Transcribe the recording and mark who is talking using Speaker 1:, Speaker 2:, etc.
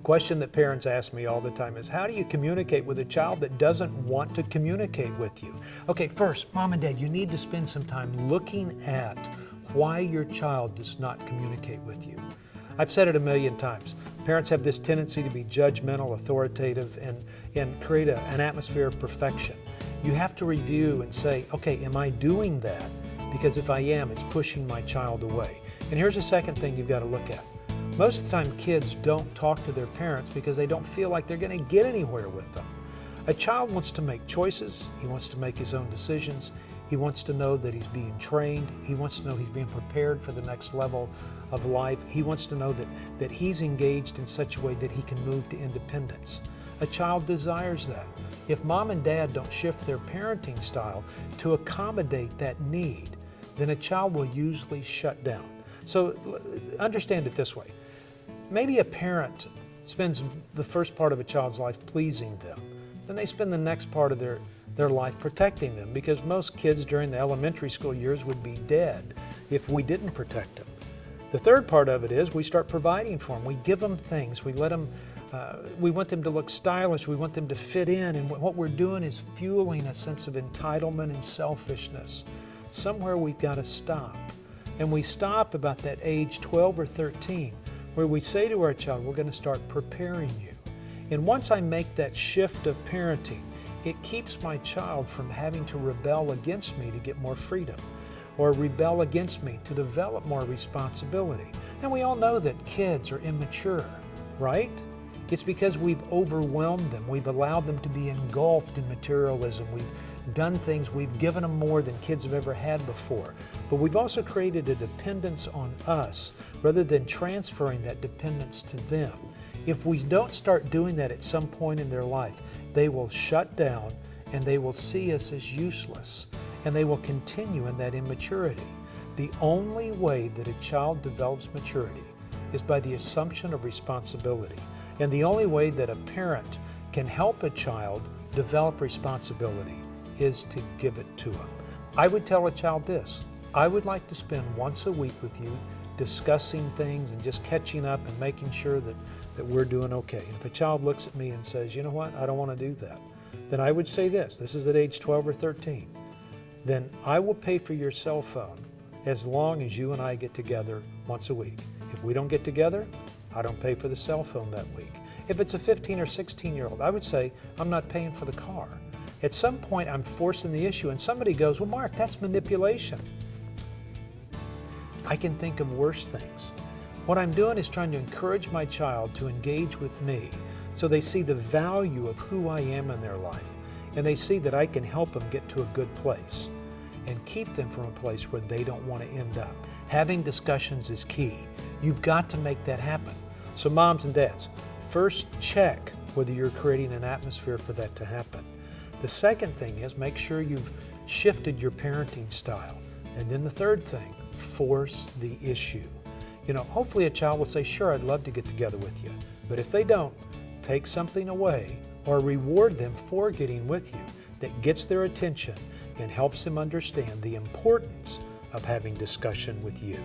Speaker 1: question that parents ask me all the time is, how do you communicate with a child that doesn't want to communicate with you? Okay, first, mom and dad, you need to spend some time looking at why your child does not communicate with you. I've said it a million times. Parents have this tendency to be judgmental, authoritative, and create an atmosphere of perfection. You have to review and say, okay, am I doing that? Because if I am, it's pushing my child away. And here's the second thing you've got to look at. Most of the time, kids don't talk to their parents because they don't feel like they're going to get anywhere with them. A child wants to make choices. He wants to make his own decisions. He wants to know that he's being trained. He wants to know he's being prepared for the next level of life. He wants to know that he's engaged in such a way that he can move to independence. A child desires that. If mom and dad don't shift their parenting style to accommodate that need, then a child will usually shut down. So understand it this way. Maybe a parent spends the first part of a child's life pleasing them. Then they spend the next part of their life protecting them, because most kids during the elementary school years would be dead if we didn't protect them. The third part of it is we start providing for them. We give them things. We let them, we want them to look stylish. We want them to fit in. And what we're doing is fueling a sense of entitlement and selfishness. Somewhere we've got to stop. And we stop about that age 12 or 13, where we say to our child, we're going to start preparing you. And once I make that shift of parenting, it keeps my child from having to rebel against me to get more freedom, or rebel against me to develop more responsibility. And we all know that kids are immature, right? It's because we've overwhelmed them. We've allowed them to be engulfed in materialism. We've done things, we've given them more than kids have ever had before. But we've also created a dependence on us rather than transferring that dependence to them. If we don't start doing that at some point in their life, they will shut down and they will see us as useless, and they will continue in that immaturity. The only way that a child develops maturity is by the assumption of responsibility. And the only way that a parent can help a child develop responsibility is to give it to them. I would tell a child this: I would like to spend once a week with you discussing things and just catching up and making sure that we're doing okay. And if a child looks at me and says, you know what, I don't want to do that, then I would say this is at age 12 or 13, then I will pay for your cell phone as long as you and I get together once a week. If we don't get together, I don't pay for the cell phone that week. If it's a 15 or 16-year-old, I would say, I'm not paying for the car. At some point, I'm forcing the issue, and somebody goes, well, Mark, that's manipulation. I can think of worse things. What I'm doing is trying to encourage my child to engage with me so they see the value of who I am in their life, and they see that I can help them get to a good place and keep them from a place where they don't want to end up. Having discussions is key. You've got to make that happen. So moms and dads, first check whether you're creating an atmosphere for that to happen. The second thing is make sure you've shifted your parenting style. And then the third thing, force the issue. You know, hopefully a child will say, sure, I'd love to get together with you. But if they don't, take something away or reward them for getting with you that gets their attention and helps them understand the importance of having discussion with you.